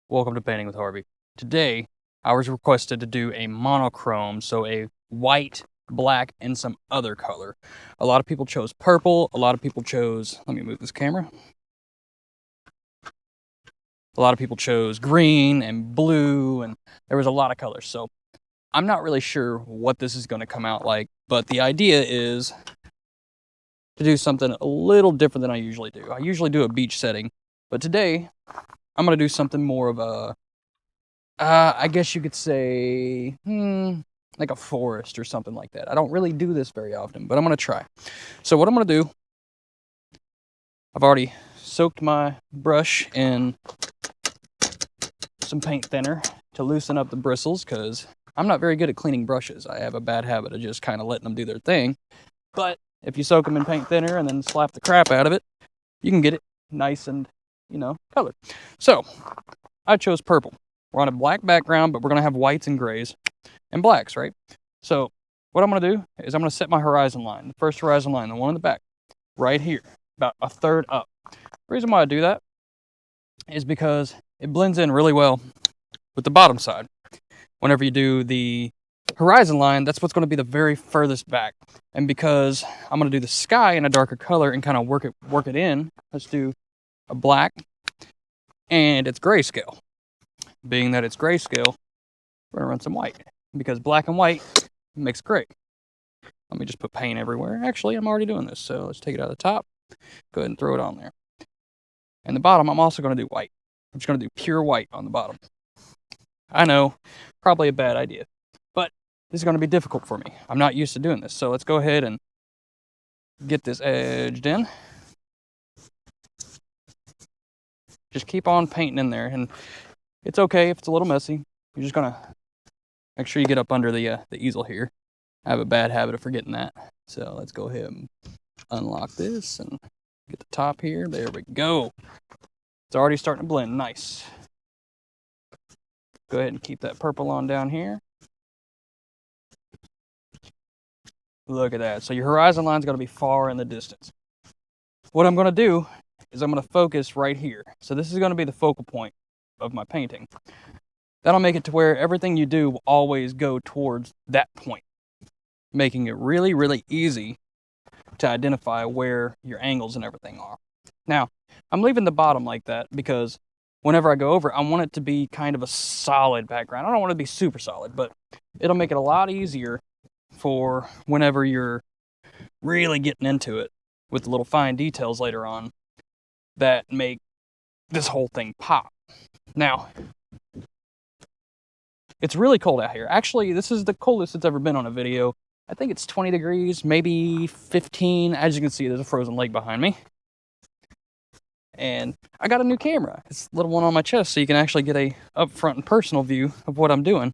Welcome to Painting with Harvey. Today, I was requested to do a monochrome, so a white, black, and some other color. A lot of people chose purple, a lot of people chose, let me move this camera. A lot of people chose green and blue, and there was a lot of colors. So I'm not really sure what this is going to come out like, but the idea is to do something a little different than I usually do. I usually do a beach setting, but today I'm going to do something more of a I guess you could say, like a forest or something like that. I don't really do this very often, but I'm going to try. So what I'm going to do, I've already soaked my brush in some paint thinner to loosen up the bristles, because I'm not very good at cleaning brushes. I have a bad habit of just kind of letting them do their thing. But if you soak them in paint thinner and then slap the crap out of it, you can get it nice and, colored. So I chose purple. We're on a black background, but we're going to have whites and grays and blacks, right? So what I'm going to do is I'm going to set my horizon line, the first horizon line, the one in the back, right here, about a third up. The reason why I do that is because it blends in really well with the bottom side. Whenever you do the horizon line, that's what's going to be the very furthest back. And because I'm going to do the sky in a darker color and kind of work it in, let's do a black, and it's grayscale. Being that it's grayscale, we're going to run some white, because black and white makes gray. Let me just put paint everywhere. Actually, I'm already doing this, so let's take it out of the top. Go ahead and throw it on there. And the bottom, I'm also going to do white. I'm just going to do pure white on the bottom. I know, probably a bad idea, but this is going to be difficult for me. I'm not used to doing this, so let's go ahead and get this edged in. Just keep on painting in there, and it's okay if it's a little messy. You're just going to make sure you get up under the easel here. I have a bad habit of forgetting that. So let's go ahead and unlock this and get the top here. There we go. It's already starting to blend. Nice. Go ahead and keep that purple on down here. Look at that. So your horizon line is going to be far in the distance. What I'm going to do is I'm going to focus right here. So this is going to be the focal point of my painting. That'll make it to where everything you do will always go towards that point, making it really, really easy to identify where your angles and everything are. Now, I'm leaving the bottom like that because whenever I go over, I want it to be kind of a solid background. I don't want it to be super solid, but it'll make it a lot easier for whenever you're really getting into it with the little fine details later on that make this whole thing pop. Now, it's really cold out here. Actually, this is the coldest it's ever been on a video. I think it's 20 degrees, maybe 15. As you can see, there's a frozen lake behind me. And I got a new camera. It's a little one on my chest, so you can actually get a up-front and personal view of what I'm doing.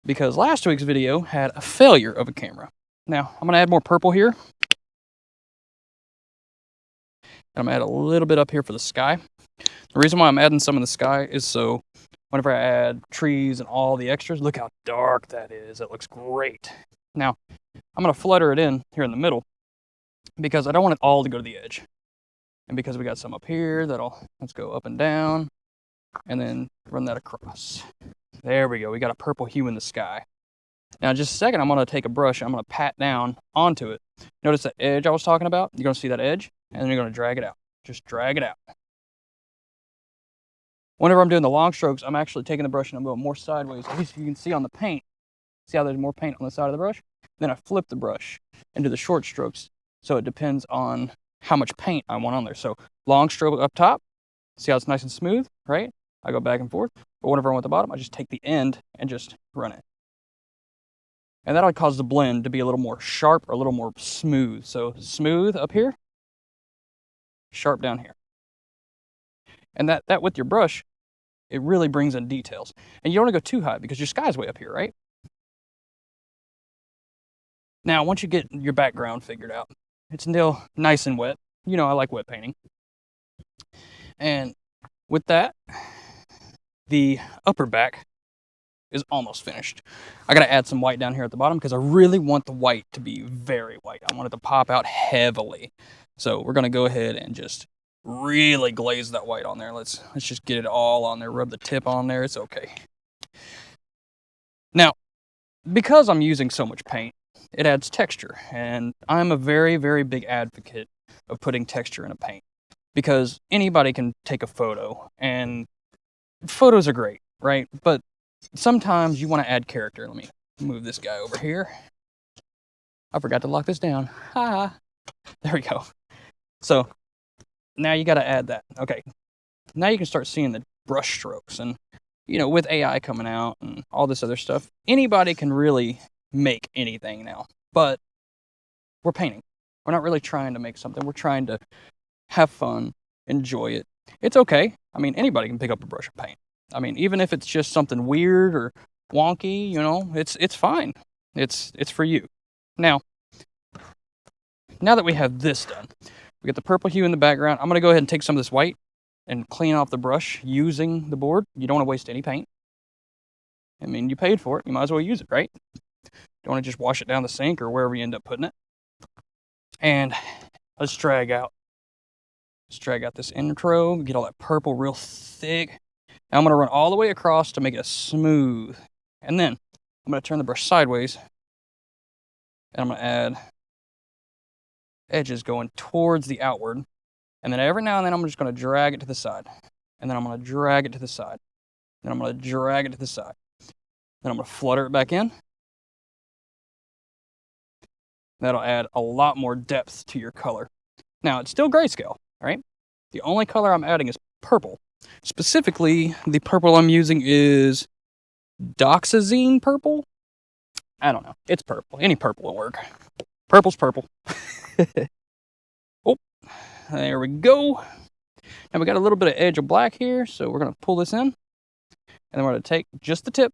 Because last week's video had a failure of a camera. Now, I'm going to add more purple here. And I'm going to add a little bit up here for the sky. The reason why I'm adding some in the sky is so whenever I add trees and all the extras, look how dark that is. It looks great. Now, I'm going to flutter it in here in the middle because I don't want it all to go to the edge. And because we got some up here, let's go up and down and then run that across. There we go. We got a purple hue in the sky. Now, in just a second, I'm going to take a brush. I'm going to pat down onto it. Notice that edge I was talking about? You're going to see that edge, and then you're going to drag it out. Just drag it out. Whenever I'm doing the long strokes, I'm actually taking the brush and I'm going more sideways. At least you can see on the paint. See how there's more paint on the side of the brush? Then I flip the brush and do the short strokes. So it depends on how much paint I want on there. So long stroke up top. See how it's nice and smooth, right? I go back and forth. But whenever I want the bottom, I just take the end and just run it. And that'll cause the blend to be a little more sharp or a little more smooth. So smooth up here, sharp down here. And that with your brush, it really brings in details. And you don't want to go too high because your sky's way up here, right? Now, once you get your background figured out, it's still nice and wet. You know, I like wet painting. And with that, the upper back is almost finished. I got to add some white down here at the bottom because I really want the white to be very white. I want it to pop out heavily. So we're going to go ahead and just really glaze that white on there. Let's just get it all on there. Rub the tip on there. It's okay. Now, because I'm using so much paint, it adds texture, and I'm a very, very big advocate of putting texture in a paint because anybody can take a photo, and photos are great, right? But sometimes you want to add character. Let me move this guy over here. I forgot to lock this down. Ha! There we go. So now you got to add that. Okay. Now you can start seeing the brush strokes, and with AI coming out and all this other stuff, anybody can really make anything now. But we're painting. We're not really trying to make something. We're trying to have fun, enjoy it. It's okay. I mean, anybody can pick up a brush of paint. I mean, even if it's just something weird or wonky, it's fine. It's for you. Now that we have this done, we got the purple hue in the background. I'm going to go ahead and take some of this white and clean off the brush using the board. You don't want to waste any paint. I mean, you paid for it. You might as well use it, right? Don't want to just wash it down the sink or wherever you end up putting it. And let's drag out this intro, get all that purple real thick. Now I'm going to run all the way across to make it smooth. And then I'm going to turn the brush sideways, and I'm going to add edges going towards the outward. And then every now and then I'm just going to drag it to the side. And then I'm going to drag it to the side. Then I'm going to drag it to the side. Then I'm going to flutter it back in. That'll add a lot more depth to your color. Now, it's still grayscale, all right? The only color I'm adding is purple. Specifically, the purple I'm using is Doxazine purple. I don't know. It's purple. Any purple will work. Purple's purple. Oh, there we go. Now we got a little bit of edge of black here, so we're going to pull this in. And then we're going to take just the tip.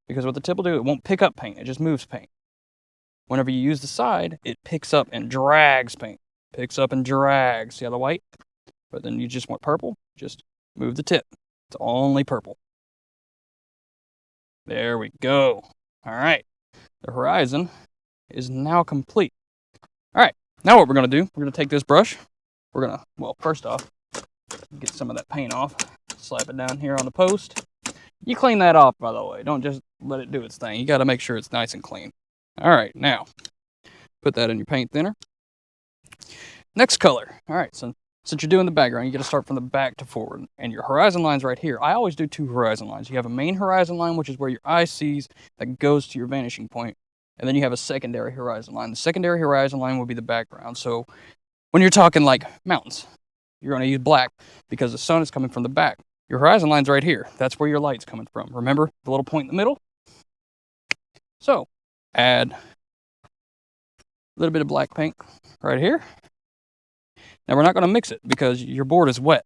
Because what the tip will do, it won't pick up paint. It just moves paint. Whenever you use the side, it picks up and drags paint. Picks up and drags. See how the white? But then you just want purple, just move the tip. It's only purple. There we go. All right. The horizon is now complete. All right. Now what we're going to do, we're going to take this brush. We're going to, well, first off, get some of that paint off. Slap it down here on the post. You clean that off, by the way. Don't just let it do its thing. You got to make sure it's nice and clean. All right, now, put that in your paint thinner. Next color. All right, so since you're doing the background, you got to start from the back to forward. And your horizon line's right here. I always do 2 horizon lines. You have a main horizon line, which is where your eye sees, that goes to your vanishing point. And then you have a secondary horizon line. The secondary horizon line will be the background. So when you're talking like mountains, you're going to use black because the sun is coming from the back. Your horizon line's right here. That's where your light's coming from. Remember the little point in the middle? So add a little bit of black paint right here. Now we're not going to mix it because your board is wet.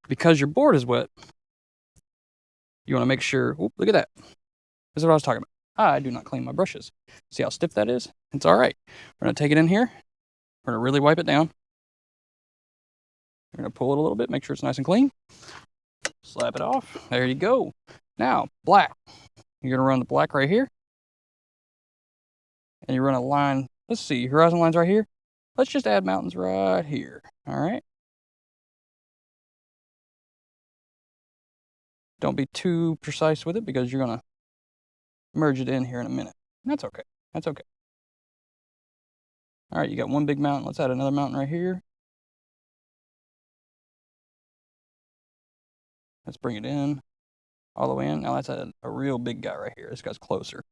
Because your board is wet, you want to make sure, oh, look at that. This is what I was talking about. I do not clean my brushes. See how stiff that is? It's all right. We're going to take it in here. We're going to really wipe it down. We're going to pull it a little bit, make sure it's nice and clean. Slap it off. There you go. Now, black. You're going to run the black right here. And you run a line. Let's see, horizon line's right here. Let's just add mountains right here. All right. Don't be too precise with it because you're going to merge it in here in a minute. That's okay. That's okay. All right, you got one big mountain. Let's add another mountain right here. Let's bring it in all the way in. Now let's add a real big guy right here. This guy's closer.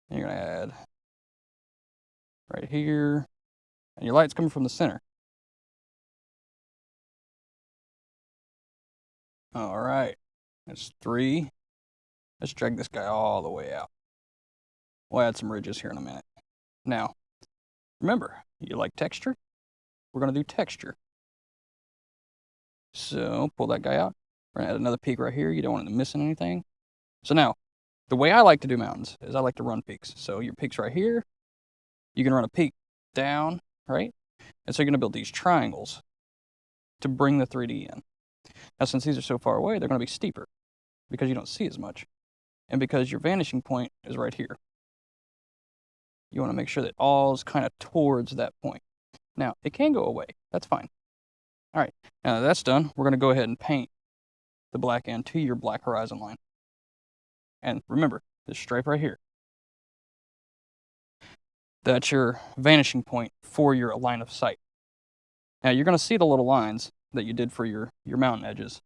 And you're going to add right here. And your light's coming from the center. All right. That's 3. Let's drag this guy all the way out. We'll add some ridges here in a minute. Now, remember, you like texture? We're going to do texture. So, pull that guy out. We're going to add another peak right here. You don't want it missing anything. So now, the way I like to do mountains is I like to run peaks. So your peak's right here. You can run a peak down, right? And so you're going to build these triangles to bring the 3D in. Now, since these are so far away, they're going to be steeper because you don't see as much. And because your vanishing point is right here. You want to make sure that all's kind of towards that point. Now, it can go away. That's fine. All right, now that that's done, we're going to go ahead and paint the black end to your black horizon line. And remember, this stripe right here, that's your vanishing point for your line of sight. Now, you're going to see the little lines that you did for your mountain edges.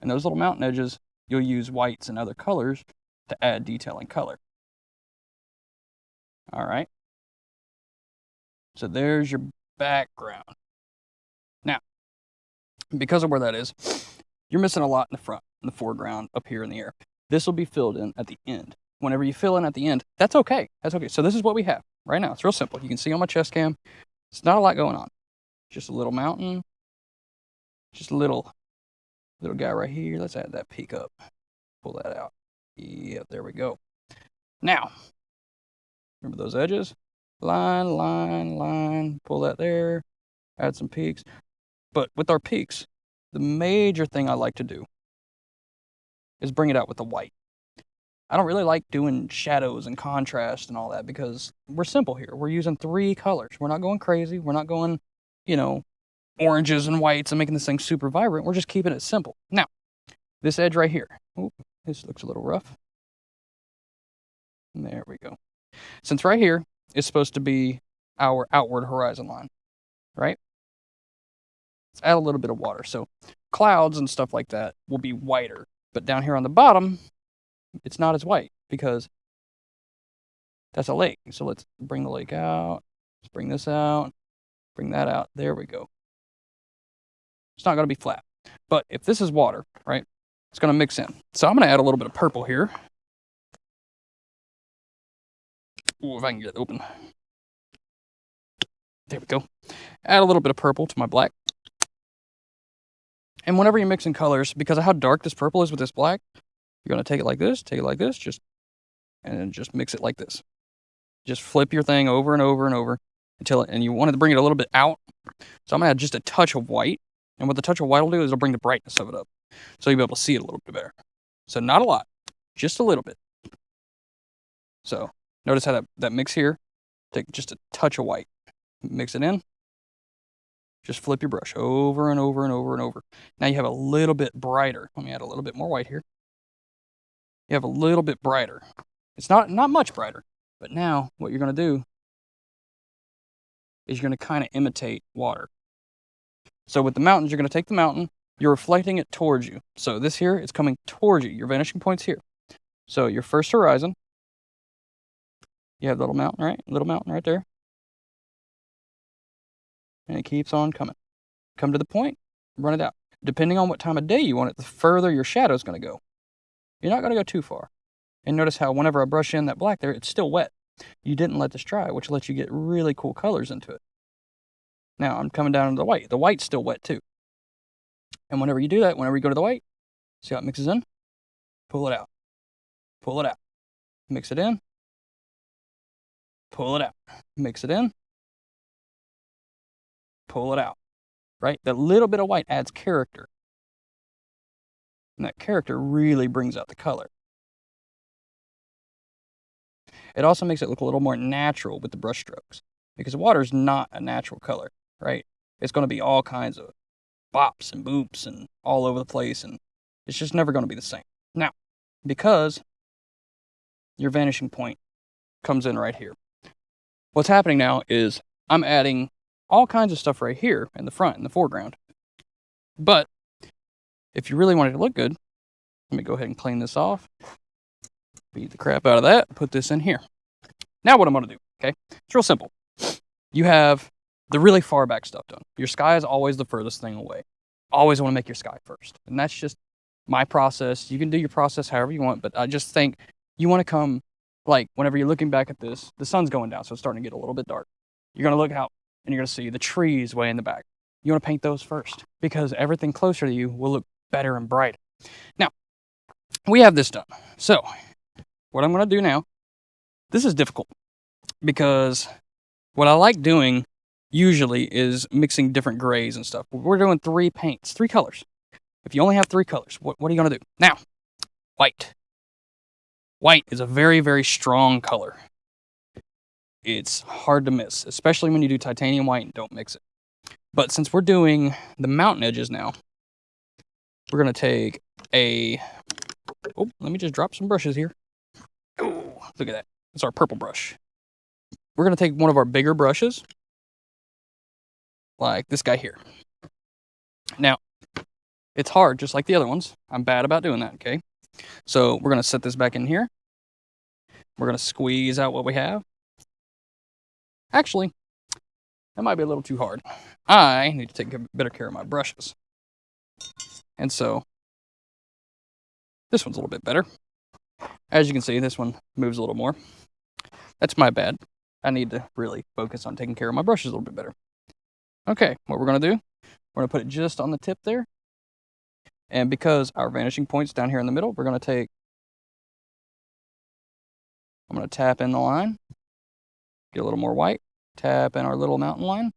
And those little mountain edges, you'll use whites and other colors to add detail and color. All right. So there's your background. Now, because of where that is, you're missing a lot in the front, in the foreground, up here in the air. This will be filled in at the end. Whenever you fill in at the end, that's okay. That's okay. So this is what we have right now. It's real simple. You can see on my chest cam, it's not a lot going on. Just a little mountain, just a little guy right here. Let's add that peak up. Pull that out. Yep, there we go. Now, remember those edges? Line, line, line. Pull that there. Add some peaks. But with our peaks, the major thing I like to do is bring it out with the white. I don't really like doing shadows and contrast and all that because we're simple here. We're using 3 colors. We're not going crazy. We're not going, oranges and whites and making this thing super vibrant. We're just keeping it simple. Now, this edge right here. Ooh, this looks a little rough. There we go. Since right here is supposed to be our outward horizon line, right? Let's add a little bit of water. So clouds and stuff like that will be whiter. But down here on the bottom, it's not as white because that's a lake. So let's bring the lake out. Let's bring this out. Bring that out. There we go. It's not going to be flat. But if this is water, right, it's going to mix in. So I'm going to add a little bit of purple here. Ooh, if I can get it open. There we go. Add a little bit of purple to my black. And whenever you're mixing colors, because of how dark this purple is with this black, you're going to take it like this, and then just mix it like this. Just flip your thing over and over and over and you want to bring it a little bit out. So I'm going to add just a touch of white. And what the touch of white will do is it'll bring the brightness of it up. So you'll be able to see it a little bit better. So not a lot, just a little bit. So notice how that mix here, take just a touch of white, mix it in. Just flip your brush over and over and over and over. Now you have a little bit brighter. Let me add a little bit more white here. You have a little bit brighter. It's not much brighter, but now what you're going to do is you're going to kind of imitate water. So with the mountains, you're going to take the mountain, you're reflecting it towards you. So this here, it's coming towards you. Your vanishing point's here. So your first horizon, you have the little mountain, right? Little mountain right there. And it keeps on coming. Come to the point, run it out. Depending on what time of day you want it, the further your shadow's going to go. You're not going to go too far. And notice how whenever I brush in that black there, it's still wet. You didn't let this dry, which lets you get really cool colors into it. Now I'm coming down to the white. The white's still wet too. And whenever you do that, whenever you go to the white, see how it mixes in? Pull it out. Pull it out. Mix it in. Pull it out. Mix it in. Pull it out. Right? That little bit of white adds character. And that character really brings out the color. It also makes it look a little more natural with the brush strokes. Because water is not a natural color, right? It's going to be all kinds of bops and boops and all over the place, and it's just never going to be the same. Now, because your vanishing point comes in right here, what's happening now is I'm adding all kinds of stuff right here in the front, in the foreground. But if you really want it to look good, let me go ahead and clean this off. Beat the crap out of that. Put this in here. Now what I'm going to do, okay? It's real simple. You have the really far back stuff done. Your sky is always the furthest thing away. Always want to make your sky first. And that's just my process. You can do your process however you want, but I just think you want to come, like, whenever you're looking back at this, the sun's going down, so it's starting to get a little bit dark. You're going to look out, and you're going to see the trees way in the back. You want to paint those first, because everything closer to you will look better and brighter. Now, we have this done. So, what I'm going to do now, this is difficult, because what I like doing usually is mixing different grays and stuff. We're doing 3 paints, 3 colors. If you only have 3 colors, what are you going to do? Now, white. White is a very, very strong color. it's hard to miss, especially when you do titanium white and don't mix it. But since we're doing the mountain edges now, we're going to take a... Oh, let me just drop some brushes here. Oh, look at that. It's our purple brush. We're going to take one of our bigger brushes, like this guy here. Now, it's hard, just like the other ones. I'm bad about doing that, okay? So we're going to set this back in here. We're going to squeeze out what we have. Actually, that might be a little too hard. I need to take better care of my brushes. And so, this one's a little bit better. As you can see, this one moves a little more. That's my bad. I need to really focus on taking care of my brushes a little bit better. Okay, what we're going to do, we're going to put it just on the tip there. And because our vanishing point's down here in the middle, we're going to take... I'm going to tap in the line. Get a little more white. Tap in our little mountain line.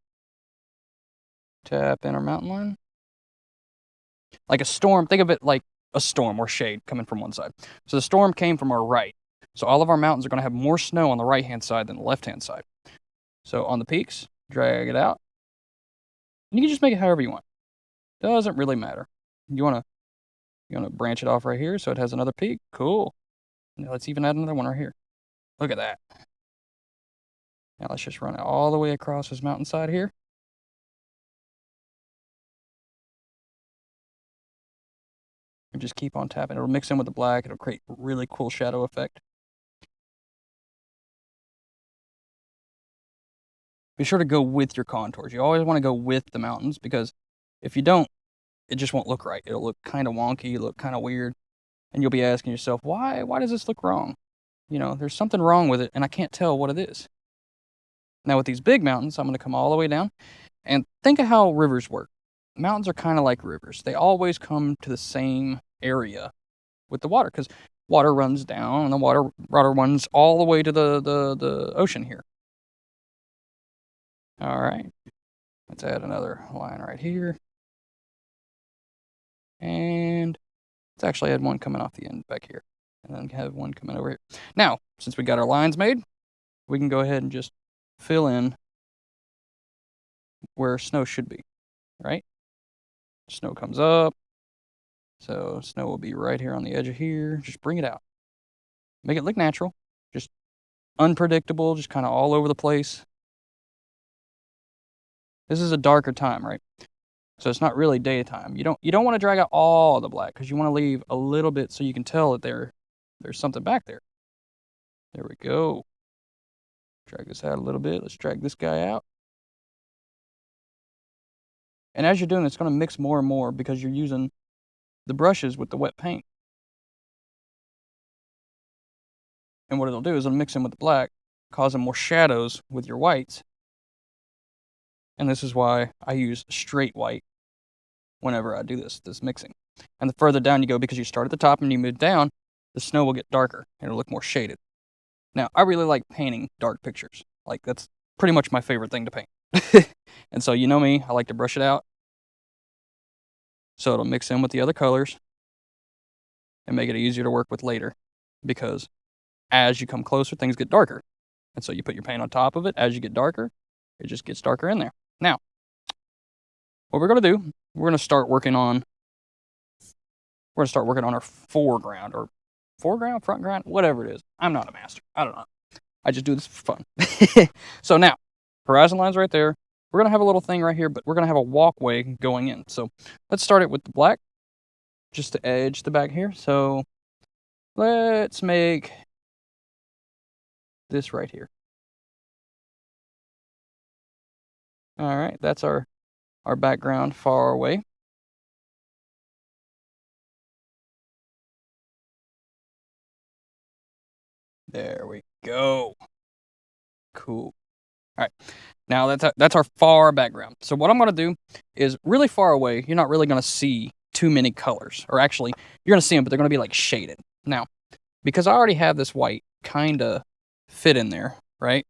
Tap in our mountain line. Like a storm, think of it like a storm or shade coming from one side. So the storm came from our right. So all of our mountains are going to have more snow on the right-hand side than the left-hand side. So on the peaks, drag it out. And you can just make it however you want. Doesn't really matter. You want to branch it off right here so it has another peak? Cool. Now let's even add another one right here. Look at that. Now let's just run it all the way across this mountainside here. And just keep on tapping. It'll mix in with the black. It'll create a really cool shadow effect. Be sure to go with your contours. You always want to go with the mountains because if you don't, it just won't look right. It'll look kind of wonky, look kind of weird. And you'll be asking yourself, why does this look wrong? You know, there's something wrong with it and I can't tell what it is. Now with these big mountains, I'm going to come all the way down and think of how rivers work. Mountains are kind of like rivers. They always come to the same area with the water because water runs down and the water runs all the way to the ocean here. All right. Let's add another line right here. And let's actually add one coming off the end back here. And then have one coming over here. Now, since we got our lines made, we can go ahead and just fill in where snow should be, right? Snow comes up. So snow will be right here on the edge of here. Just bring it out. Make it look natural. Just unpredictable, just kind of all over the place. This is a darker time, right? So it's not really daytime. You don't want to drag out all the black because you want to leave a little bit so you can tell that there's something back there. There we go. Drag this out a little bit. Let's drag this guy out. And as you're doing it, it's going to mix more and more because you're using the brushes with the wet paint. And what it'll do is it'll mix in with the black, causing more shadows with your whites. And this is why I use straight white whenever I do this mixing. And the further down you go, because you start at the top and you move down, the snow will get darker and it'll look more shaded. Now, I really like painting dark pictures. Like, that's pretty much my favorite thing to paint. And so, you know me, I like to brush it out. So it'll mix in with the other colors and make it easier to work with later. Because as you come closer, things get darker. And so you put your paint on top of it. As you get darker, it just gets darker in there. Now, what we're going to do, we're going to start working on our foreground, or foreground, front ground, whatever it is. I'm not a master. I don't know. I just do this for fun. So now, horizon line's right there. We're going to have a little thing right here, but we're going to have a walkway going in. So let's start it with the black, just to edge the back here. So let's make this right here. All right, that's our background far away. There we go. Cool. All right, now that's our far background. So what I'm going to do is really far away, you're not really going to see too many colors. Or actually, you're going to see them, but they're going to be like shaded. Now, because I already have this white kind of fit in there, right?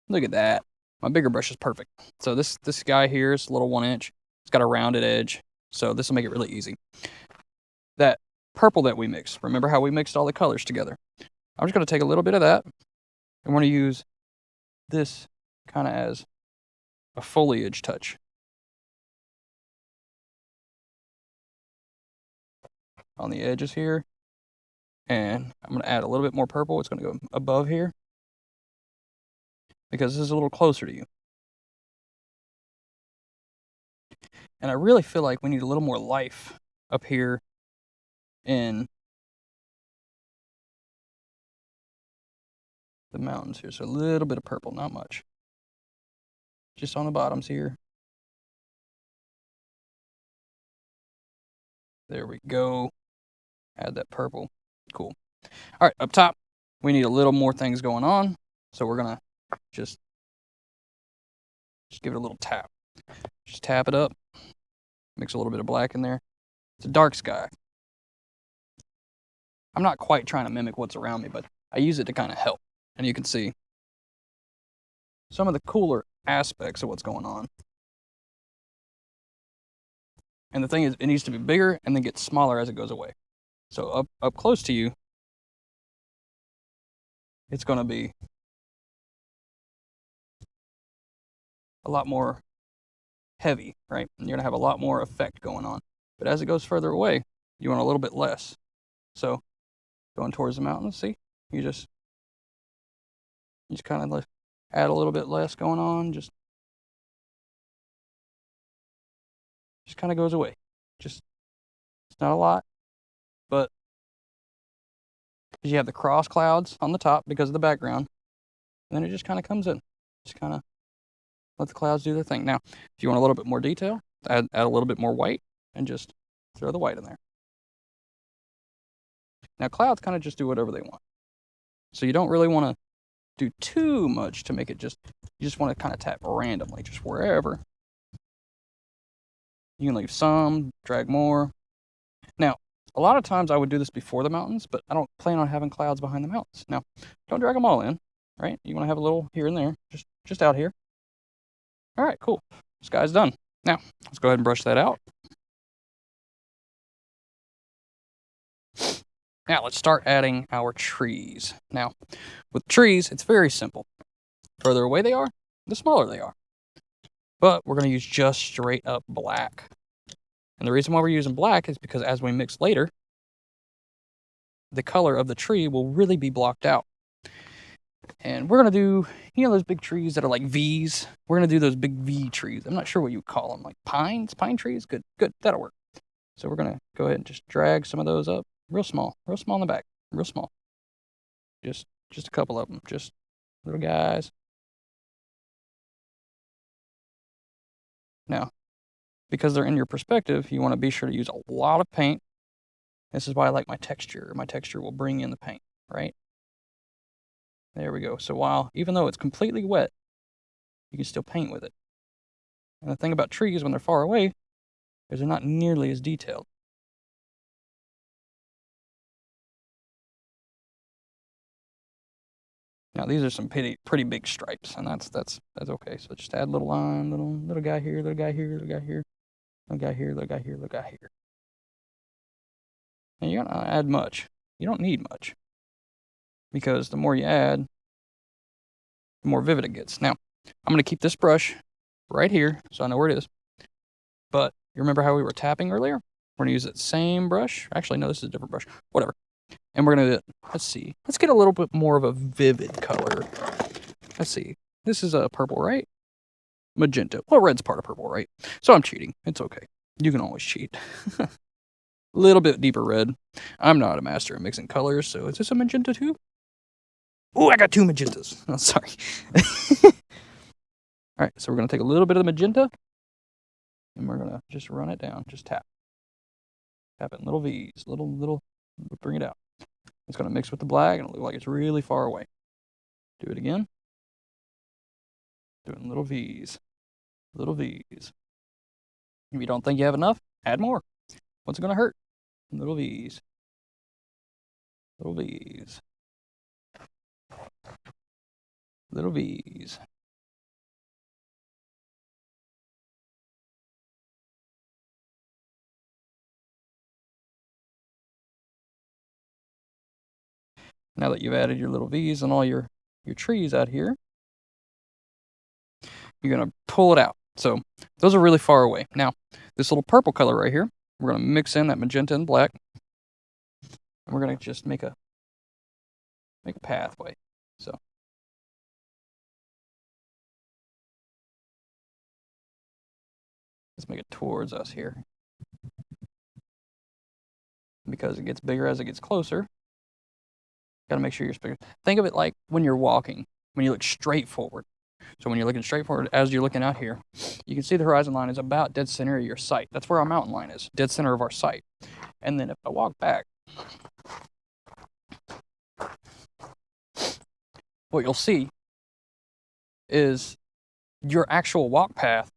Look at that. My bigger brush is perfect. So this guy here is a little 1 inch. It's got a rounded edge. So this will make it really easy. That purple that we mixed, remember how we mixed all the colors together? I'm just going to take a little bit of that, and we're going to use this kind of as a foliage touch on the edges here. And I'm going to add a little bit more purple. It's going to go above here because this is a little closer to you. And I really feel like we need a little more life up here in the mountains here. So a little bit of purple, not much. Just on the bottoms here. There we go. Add that purple. Cool. All right, up top, we need a little more things going on. So we're going to just give it a little tap. Just tap it up. Mix a little bit of black in there. It's a dark sky. I'm not quite trying to mimic what's around me, but I use it to kind of help. And you can see some of the cooler aspects of what's going on. And the thing is, it needs to be bigger and then get smaller as it goes away. So up close to you, it's going to be a lot more heavy, right? And you're going to have a lot more effect going on. But as it goes further away, you want a little bit less. So going towards the mountains, see? You just kind of add a little bit less going on. Just kind of goes away. It's not a lot, but you have the cross clouds on the top because of the background. And then it just kind of comes in. Just kind of let the clouds do their thing. Now, if you want a little bit more detail, add a little bit more white and just throw the white in there. Now, clouds kind of just do whatever they want. So you don't really want to do too much to make it you just want to kind of tap randomly, just wherever. You can leave some, drag more. Now, a lot of times I would do this before the mountains, but I don't plan on having clouds behind the mountains. Now, don't drag them all in, right? You want to have a little here and there, just out here. All right, cool. Sky's done. Now, let's go ahead and brush that out. Now, let's start adding our trees. Now, with trees, it's very simple. The further away they are, the smaller they are. But we're going to use just straight up black. And the reason why we're using black is because as we mix later, the color of the tree will really be blocked out. And we're going to do, those big trees that are like V's. We're going to do those big V trees. I'm not sure what you would call them, like pine trees? Good, that'll work. So we're going to go ahead and just drag some of those up real small in the back, real small. Just a couple of them, just little guys. Now, because they're in your perspective, you want to be sure to use a lot of paint. This is why I like my texture. My texture will bring in the paint, right? There we go. So even though it's completely wet, you can still paint with it. And the thing about trees when they're far away is they're not nearly as detailed. Now these are some pretty big stripes, and that's okay. So just add a little line, little guy here, little guy here, little guy here, little guy here, little guy here, little guy here. And you're not gonna add much. You don't need much, because the more you add, the more vivid it gets. Now, I'm gonna keep this brush right here, so I know where it is. But you remember how we were tapping earlier? We're gonna use that same brush. Actually, no, this is a different brush. Whatever. And we're gonna, let's see. Let's get a little bit more of a vivid color. Let's see. This is a purple, right? Magenta. Well, red's part of purple, right? So I'm cheating. It's okay. You can always cheat. A little bit deeper red. I'm not a master at mixing colors, so is this a magenta too? Oh, I got two magentas. Oh, sorry. All right, so we're gonna take a little bit of the magenta, and we're gonna just run it down. Just tap it in little V's, little. Bring it out. It's going to mix with the black and it'll look like it's really far away. Do it again. Doing little V's. Little V's. If you don't think you have enough, add more. What's it going to hurt? Little V's. Little V's. Little V's. Now that you've added your little V's and all your trees out here, you're going to pull it out. So those are really far away. Now, this little purple color right here, we're going to mix in that magenta and black. And we're going to just make a pathway. So let's make it towards us here. Because it gets bigger as it gets closer. Got to make sure you're bigger. Think of it like when you're walking, when you look straight forward. So when you're looking straight forward, as you're looking out here, you can see the horizon line is about dead center of your sight. That's where our mountain line is, dead center of our sight. And then if I walk back, what you'll see is your actual walk path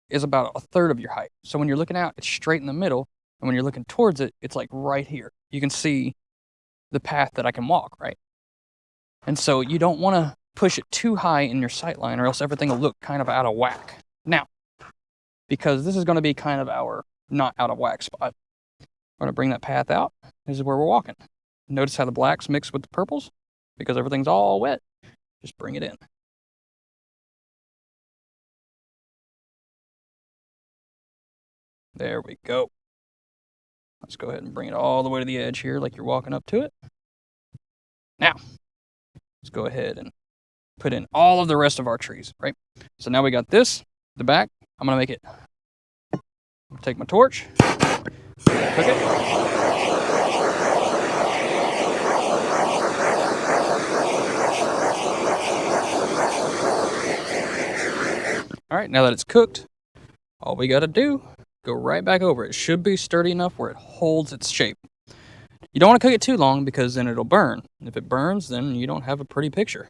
is about a third of your height. So when you're looking out, it's straight in the middle. And when you're looking towards it, it's like right here. You can see the path that I can walk, right? And so you don't want to push it too high in your sight line or else everything will look kind of out of whack. Now, because this is going to be kind of our not out of whack spot, we're going to bring that path out. This is where we're walking. Notice how the blacks mix with the purples? Because everything's all wet. Just bring it in. There we go. Let's go ahead and bring it all the way to the edge here like you're walking up to it. Now, let's go ahead and put in all of the rest of our trees, right? So now we got this, the back. I'm going to make it, take my torch, cook it. All right, now that it's cooked, all we got to do, go right back over it. It should be sturdy enough where it holds its shape. You don't want to cook it too long because then it'll burn. If it burns, then you don't have a pretty picture.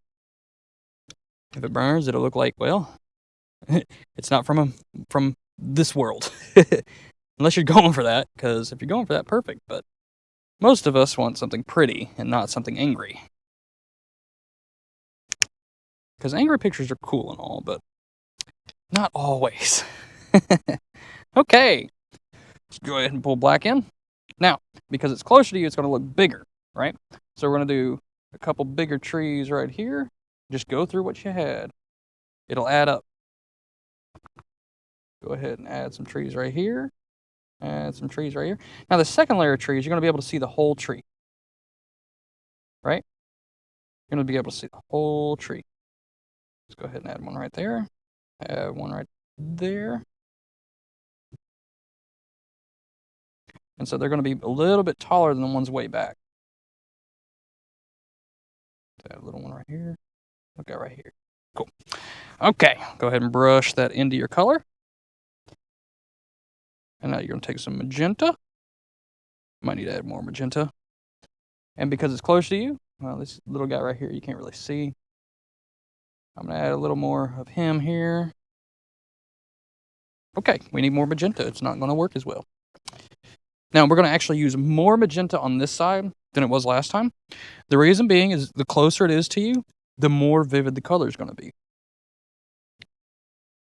If it burns, it'll look like, well, it's not from this world. Unless you're going for that, because if you're going for that, perfect. But most of us want something pretty and not something angry. Because angry pictures are cool and all, but not always. Okay, let's go ahead and pull black in. Now, because it's closer to you, it's going to look bigger, right? So we're going to do a couple bigger trees right here. Just go through what you had. It'll add up. Go ahead and add some trees right here. Add some trees right here. Now, the second layer of trees, you're going to be able to see the whole tree, right? You're going to be able to see the whole tree. Let's go ahead and add one right there. Add one right there. And so they're going to be a little bit taller than the ones way back. Add a little one right here. Okay, right here. Cool. Okay, go ahead and brush that into your color. And now you're going to take some magenta. Might need to add more magenta. And because it's close to you, well, this little guy right here, you can't really see. I'm going to add a little more of him here. Okay, we need more magenta. It's not going to work as well. Now, we're going to actually use more magenta on this side than it was last time. The reason being is the closer it is to you, the more vivid the color is going to be.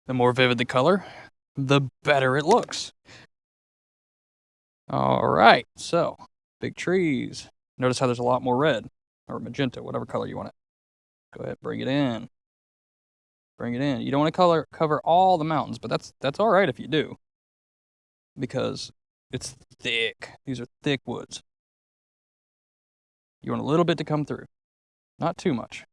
The more vivid the color, the better it looks. All right, so big trees. Notice how there's a lot more red or magenta, whatever color you want it. Go ahead, bring it in. Bring it in. You don't want to cover all the mountains, but that's all right if you do, because it's thick. These are thick woods. You want a little bit to come through, not too much.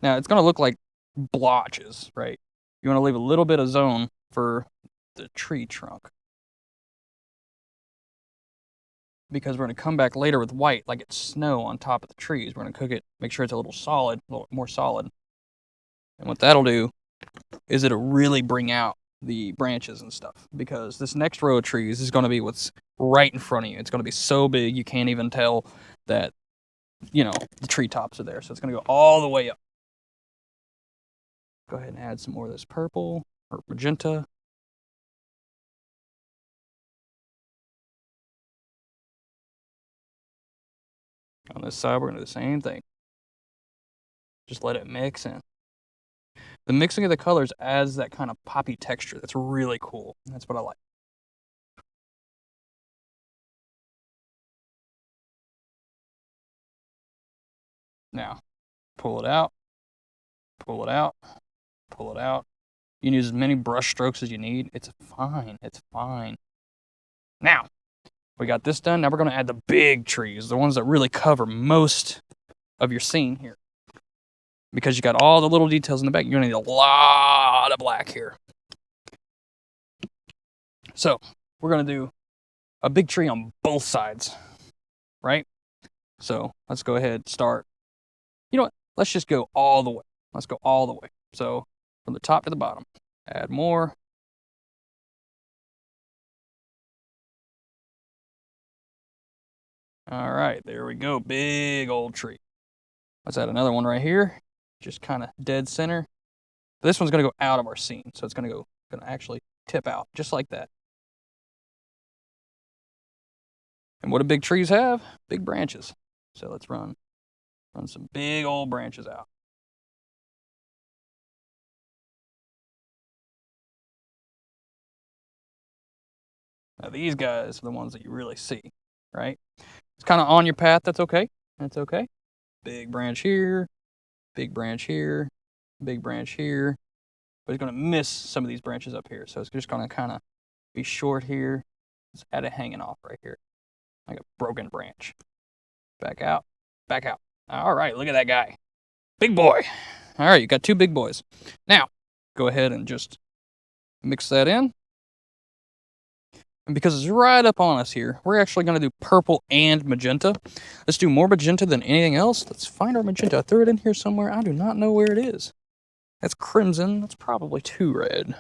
Now, it's going to look like blotches, right? You want to leave a little bit of zone for the tree trunk. Because we're going to come back later with white, like it's snow on top of the trees. We're going to cook it, make sure it's a little solid, a little more solid. And what that'll do is it'll really bring out the branches and stuff. Because this next row of trees is going to be what's right in front of you. It's going to be so big you can't even tell that, the treetops are there. So it's going to go all the way up. Go ahead and add some more of this purple or magenta. On this side, we're going to do the same thing. Just let it mix in. The mixing of the colors adds that kind of poppy texture. That's really cool. That's what I like. Now, pull it out, pull it out, pull it out. You can use as many brush strokes as you need. It's fine. It's fine. Now, we got this done. Now we're going to add the big trees, the ones that really cover most of your scene here. Because you got all the little details in the back, you're going to need a lot of black here. So, we're going to do a big tree on both sides, right? So, let's go ahead and start. You know what? Let's just go all the way. Let's go all the way. So, from the top to the bottom. Add more. All right, there we go. Big old tree. Let's add another one right here. Just kind of dead center. This one's going to go out of our scene, so it's going to actually tip out, just like that. And what do big trees have? Big branches. So let's run some big old branches out. Now these guys are the ones that you really see, right? It's kind of on your path. That's okay. That's okay. Big branch here, big branch here, big branch here. But he's going to miss some of these branches up here. So it's just going to kind of be short here. Let's add it hanging off right here. Like a broken branch. Back out, back out. All right, look at that guy. Big boy. All right, you got two big boys. Now, go ahead and just mix that in. And because it's right up on us here, we're actually going to do purple and magenta. Let's do more magenta than anything else. Let's find our magenta. I threw it in here somewhere. I do not know where it is. That's crimson. That's probably too red.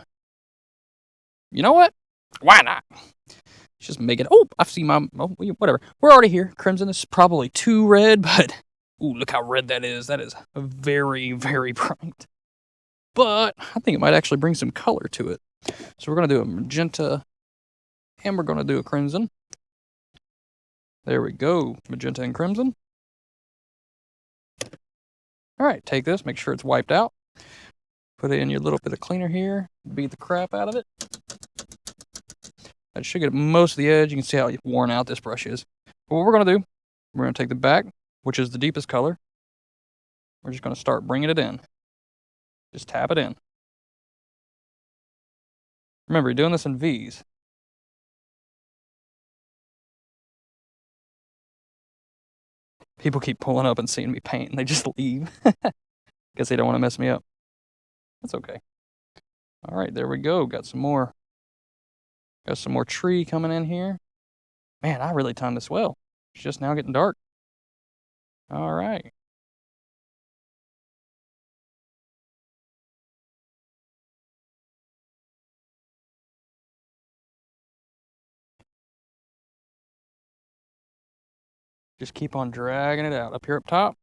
You know what? Why not? Let's just make it. Oh, I see my. Oh, whatever. We're already here. Crimson is probably too red, but ooh, look how red that is. That is very, very bright. But I think it might actually bring some color to it. So we're going to do a magenta. And we're going to do a crimson. There we go. Magenta and crimson. All right, take this. Make sure it's wiped out. Put it in your little bit of cleaner here. Beat the crap out of it. That should get most of the edge. You can see how worn out this brush is. But what we're going to do, we're going to take the back, which is the deepest color. We're just going to start bringing it in. Just tap it in. Remember, you're doing this in V's. People keep pulling up and seeing me paint, and they just leave. Guess they don't want to mess me up. That's okay. All right, there we go. Got some more tree coming in here. Man, I really timed this well. It's just now getting dark. All right. Just keep on dragging it out up here up top.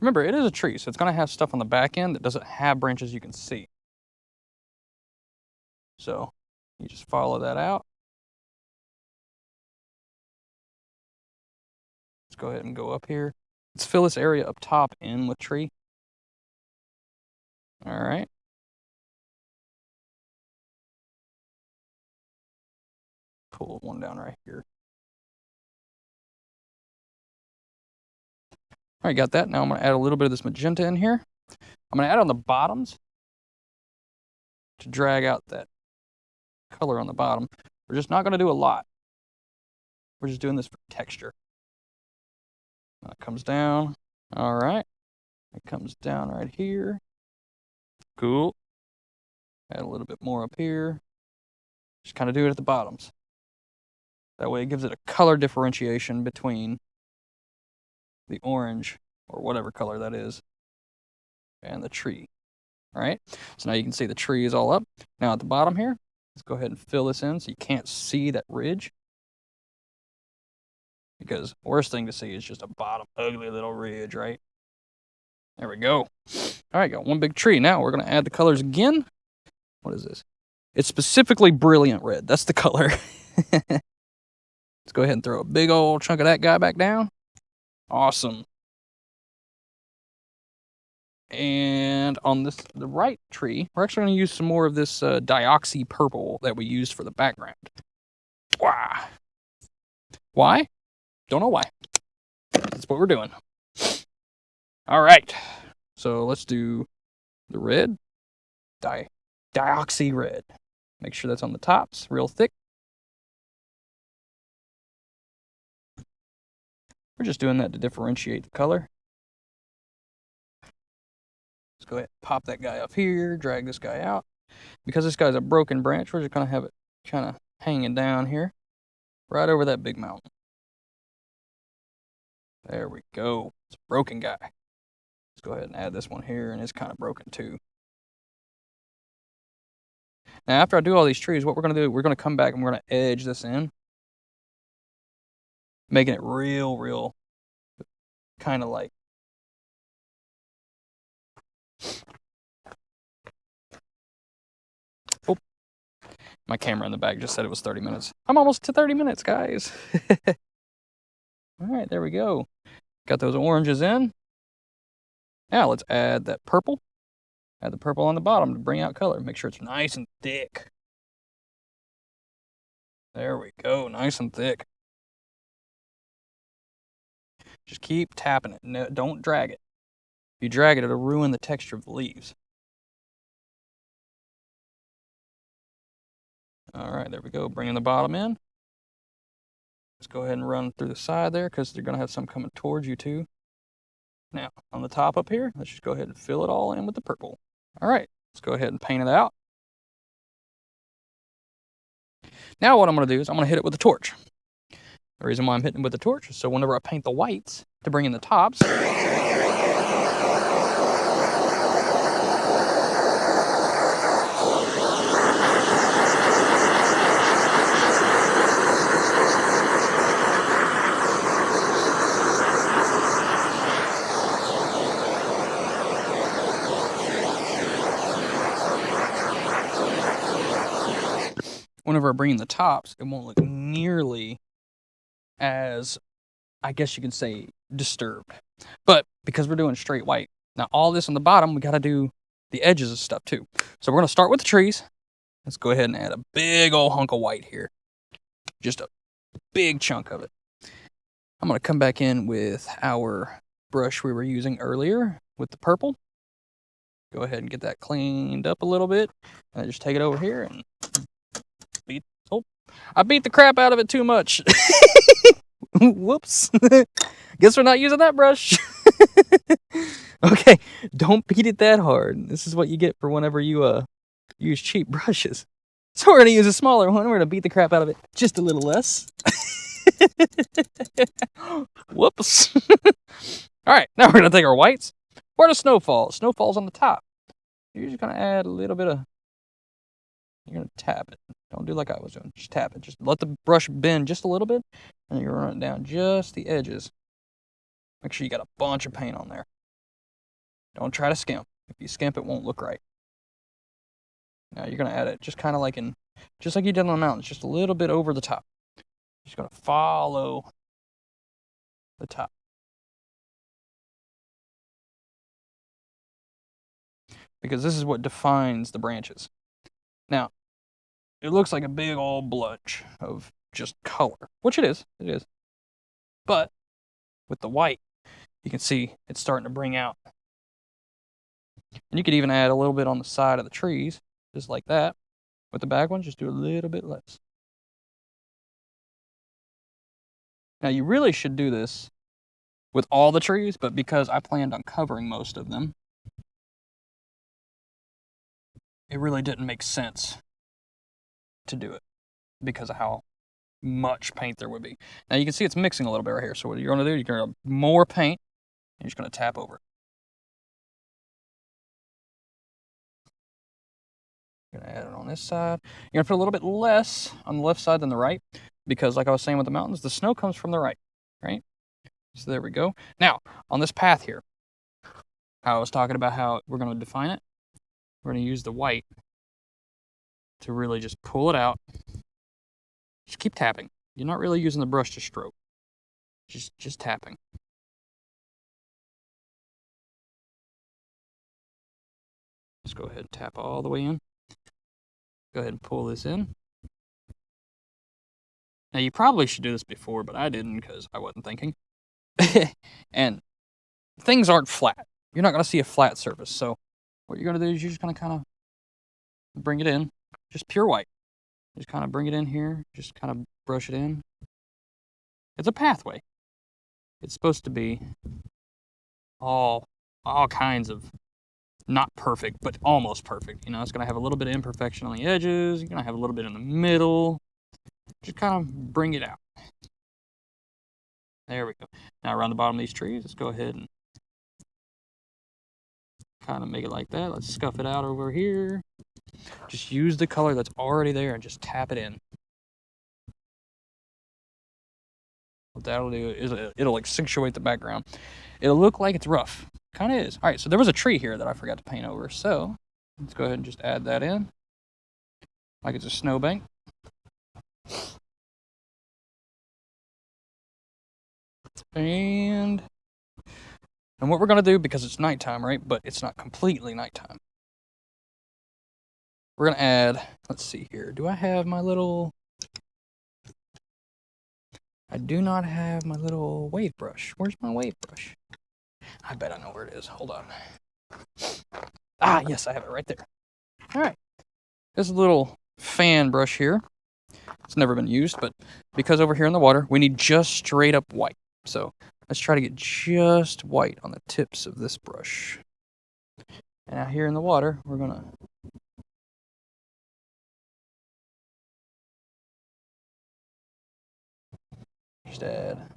Remember, it is a tree, so it's going to have stuff on the back end that doesn't have branches you can see. So you just follow that out. Let's go ahead and go up here. Let's fill this area up top in with tree. All right. Pull one down right here. All right, got that. Now I'm going to add a little bit of this magenta in here. I'm going to add on the bottoms to drag out that color on the bottom. We're just not going to do a lot. We're just doing this for texture. It comes down. All right. It comes down right here. Cool. Add a little bit more up here. Just kind of do it at the bottoms. That way it gives it a color differentiation between the orange, or whatever color that is, and the tree. All right, so now you can see the tree is all up. Now at the bottom here, let's go ahead and fill this in so you can't see that ridge. Because the worst thing to see is just a bottom ugly little ridge, right? There we go. All right, got one big tree. Now we're going to add the colors again. What is this? It's specifically brilliant red. That's the color. Let's go ahead and throw a big old chunk of that guy back down. Awesome. And on the right tree, we're actually going to use some more of this dioxy purple that we used for the background. Wow. Why? Don't know why. That's what we're doing. All right. So let's do the red, dioxy red. Make sure that's on the tops, real thick. We're just doing that to differentiate the color. Let's go ahead and pop that guy up here, drag this guy out. Because this guy's a broken branch, we're just going to have it kind of hanging down here, right over that big mountain. There we go. It's a broken guy. Let's go ahead and add this one here, and it's kind of broken too. Now, after I do all these trees, what we're going to do, we're going to come back and we're going to edge this in, making it real kind of like. Oh, my camera in the back just said it was 30 minutes. I'm almost to 30 minutes, guys. All right, there we go. Got those oranges in. Now let's add that purple. Add the purple on the bottom to bring out color. Make sure it's nice and thick. There we go, nice and thick. Just keep tapping it. No, don't drag it. If you drag it, it'll ruin the texture of the leaves. All right, there we go. Bringing the bottom in. Let's go ahead and run through the side there because they're going to have some coming towards you too. Now, on the top up here, let's just go ahead and fill it all in with the purple. All right, let's go ahead and paint it out. Now what I'm going to do is I'm going to hit it with a torch. The reason why I'm hitting it with the torch is so whenever I paint the whites to bring in the tops, whenever I bring in the tops, it won't look nearly as, I guess you could say, disturbed. But because we're doing straight white, now all this on the bottom, we got to do the edges of stuff too. So we're going to start with the trees. Let's go ahead and add a big old hunk of white here. Just a big chunk of it. I'm going to come back in with our brush we were using earlier with the purple. Go ahead and get that cleaned up a little bit. And I just take it over here and I beat the crap out of it too much. Whoops. Guess we're not using that brush. Okay, don't beat it that hard. This is what you get for whenever you use cheap brushes. So we're going to use a smaller one. We're going to beat the crap out of it just a little less. Whoops. All right, now we're going to take our whites. Where does snowfall? Snowfall's on the top. You're just going to add a little bit of, you're going to tap it. Don't do like I was doing. Just tap it. Just let the brush bend just a little bit, and you run it down just the edges. Make sure you got a bunch of paint on there. Don't try to skimp. If you skimp, it won't look right. Now you're going to add it just kind of like just like you did on the mountains, just a little bit over the top. Just going to follow the top. Because this is what defines the branches. Now, it looks like a big old blotch of just color, which it is. It is. But with the white, you can see it's starting to bring out. And you could even add a little bit on the side of the trees, just like that. With the back ones, just do a little bit less. Now, you really should do this with all the trees, but because I planned on covering most of them, it really didn't make sense to do it because of how much paint there would be. Now, you can see it's mixing a little bit right here. So what you're going to do, you're going to more paint, and you're just going to tap over it. You're going to add it on this side. You're going to put a little bit less on the left side than the right because, like I was saying with the mountains, the snow comes from the right, right? So there we go. Now, on this path here, I was talking about how we're going to define it. We're going to use the white to really just pull it out. Just keep tapping. You're not really using the brush to stroke. Just tapping. Just go ahead and tap all the way in. Go ahead and pull this in. Now, you probably should do this before, but I didn't because I wasn't thinking. And things aren't flat. You're not going to see a flat surface. So what you're going to do is you're just going to kind of bring it in, just pure white. Just kind of bring it in here, just kind of brush it in. It's a pathway. It's supposed to be all kinds of not perfect, but almost perfect. You know, it's going to have a little bit of imperfection on the edges. You're going to have a little bit in the middle. Just kind of bring it out. There we go. Now around the bottom of these trees, let's go ahead and kind of make it like that. Let's scuff it out over here. Just use the color that's already there and just tap it in. What that'll do is it'll accentuate the background. It'll look like it's rough. Kind of is. All right, so there was a tree here that I forgot to paint over. So let's go ahead and just add that in like it's a snowbank. And what we're going to do, because it's nighttime, right? But it's not completely nighttime. We're going to add, let's see here. Do I have my little... I do not have my little wave brush. Where's my wave brush? I bet I know where it is. Hold on. Ah, yes, I have it right there. All right. This little fan brush here. It's never been used, but because over here in the water, we need just straight up white. So let's try to get just white on the tips of this brush. And out here in the water, we're going to just add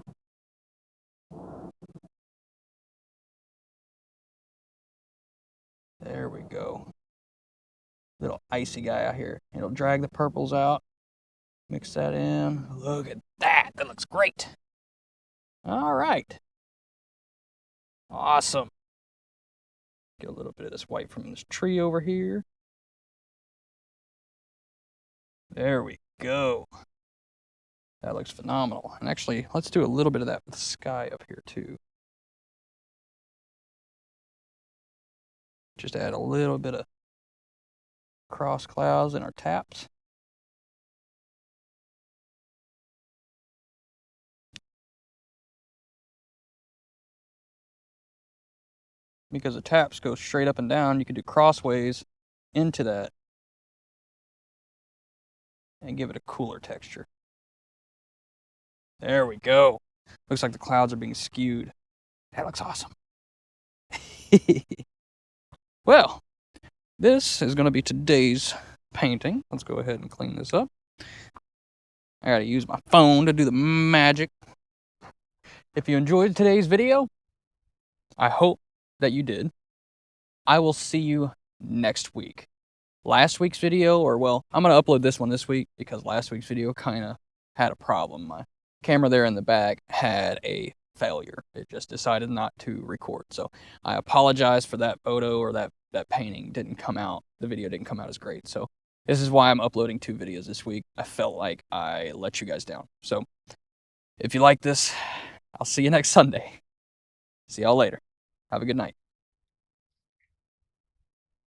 there we go. Little icy guy out here. It'll drag the purples out. Mix that in. Look at that. That looks great. All right. Awesome. Get a little bit of this white from this tree over here. There we go. That looks phenomenal. And actually, let's do a little bit of that with the sky up here too. Just add a little bit of cross clouds in our taps. Because the taps go straight up and down, you can do crossways into that and give it a cooler texture. There we go. Looks like the clouds are being skewed. That looks awesome. Well, this is going to be today's painting. Let's go ahead and clean this up. I got to use my phone to do the magic. If you enjoyed today's video, I hope that you did. I will see you next week. Last week's video, or well, I'm going to upload this one this week because last week's video kind of had a problem. My camera there in the back had a failure. It just decided not to record. So I apologize for that photo, or that painting didn't come out. The video didn't come out as great. So this is why I'm uploading 2 videos this week. I felt like I let you guys down. So if you like this, I'll see you next Sunday. See y'all later. Have a good night.